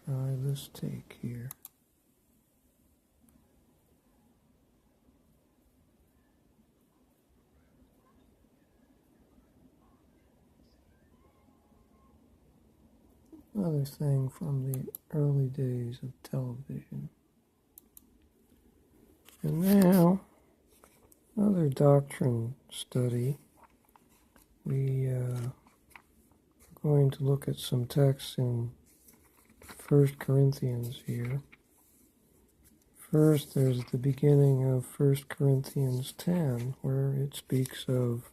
try this take here. Another thing from the early days of television. And now, another doctrine study. We are going to look at some texts in 1 Corinthians here. First, there's the beginning of 1 Corinthians 10, where it speaks of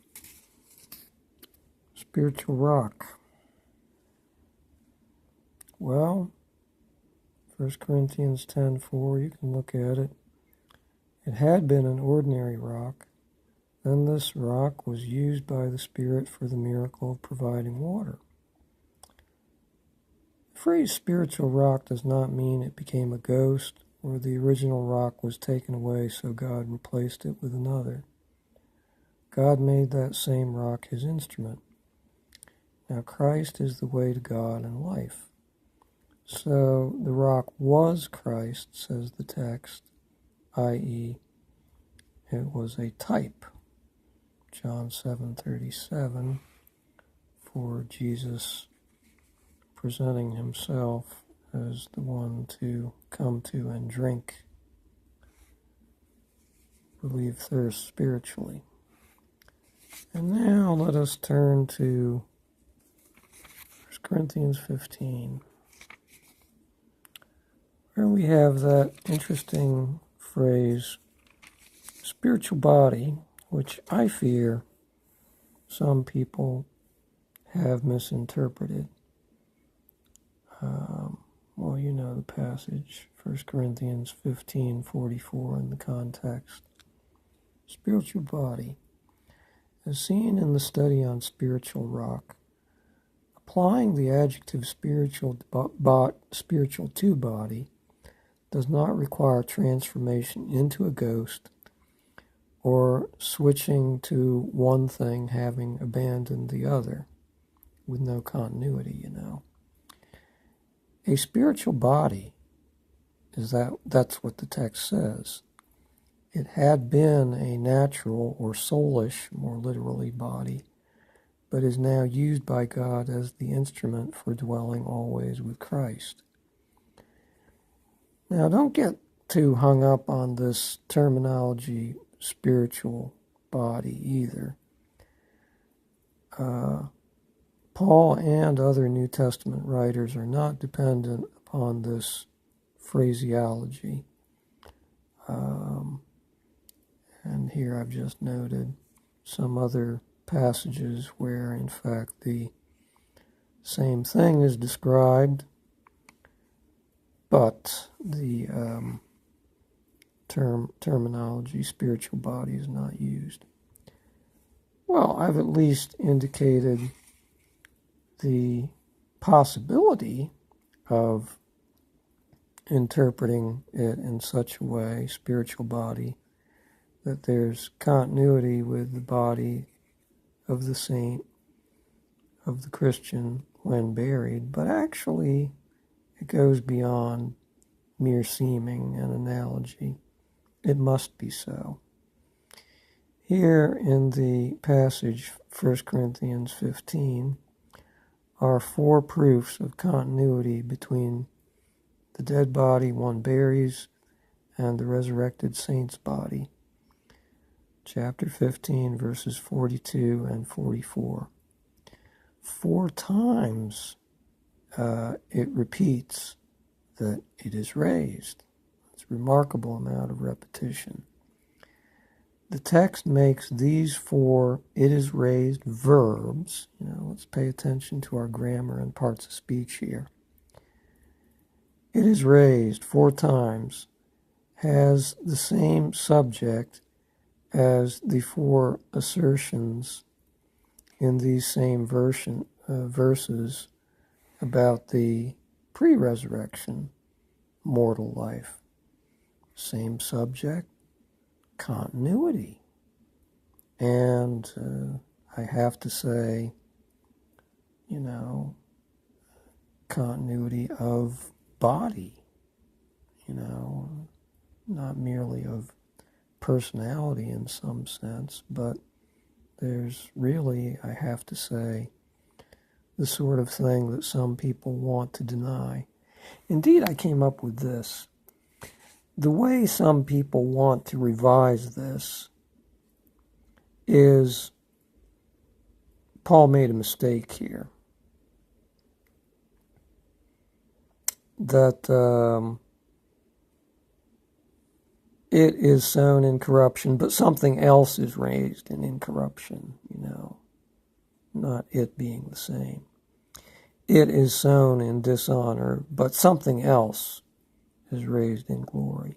spiritual rock. Well, 1 Corinthians 10:4, you can look at it. It had been an ordinary rock. Then this rock was used by the Spirit for the miracle of providing water. The phrase spiritual rock does not mean it became a ghost or the original rock was taken away so God replaced it with another. God made that same rock his instrument. Now Christ is the way to God and life. So the rock was Christ, says the text, i.e., it was a type. John 7:37, for Jesus presenting himself as the one to come to and drink, relieve thirst spiritually. And now let us turn to 1 Corinthians 15, where we have that interesting phrase, spiritual body, which I fear some people have misinterpreted. Well, you know the passage, 1 Corinthians 15:44 in the context. Spiritual body, as seen in the study on spiritual rock, applying the adjective spiritual to body does not require transformation into a ghost or switching to one thing having abandoned the other, with no continuity, you know. A spiritual body that's what the text says. It had been a natural or soulish, more literally, body, but is now used by God as the instrument for dwelling always with Christ. Now, don't get too hung up on this terminology, spiritual body, either. Paul and other New Testament writers are not dependent upon this phraseology. And here I've just noted some other passages where, in fact, the same thing is described, but the terminology spiritual body is not used. Well, I've at least indicated the possibility of interpreting it in such a way, spiritual body, that there's continuity with the body of the saint, of the Christian when buried, but actually it goes beyond mere seeming and analogy. It must be so. Here in the passage, 1 Corinthians 15, are 4 proofs of continuity between the dead body one buries and the resurrected saint's body. Chapter 15, verses 42 and 44. 4 times it repeats that it is raised. It's a remarkable amount of repetition. The text makes these 4 it is raised verbs. Let's pay attention to our grammar and parts of speech here. It is raised 4 times has the same subject as the 4 assertions in these same verses about the pre-resurrection mortal life. Same subject, continuity. And I have to say, continuity of body, not merely of personality in some sense, but there's really, I have to say, the sort of thing that some people want to deny. Indeed, I came up with this. The way some people want to revise this is, Paul made a mistake here. That it is sown in corruption, but something else is raised in incorruption, not it being the same. It is sown in dishonor, but something else is raised in glory.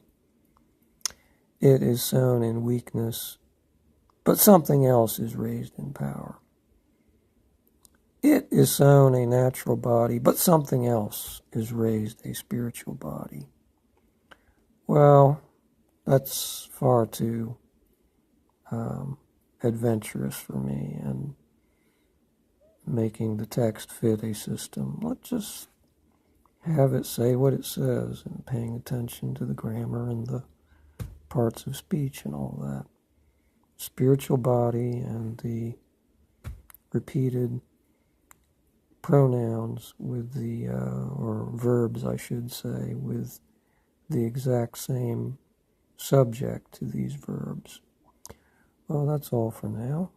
It is sown in weakness, but something else is raised in power. It is sown a natural body, but something else is raised a spiritual body. Well, that's far too adventurous for me and making the text fit a system. Let's just have it say what it says and paying attention to the grammar and the parts of speech and all that. Spiritual body and the repeated pronouns with the, or verbs I should say, with the exact same subject to these verbs. Well, that's all for now.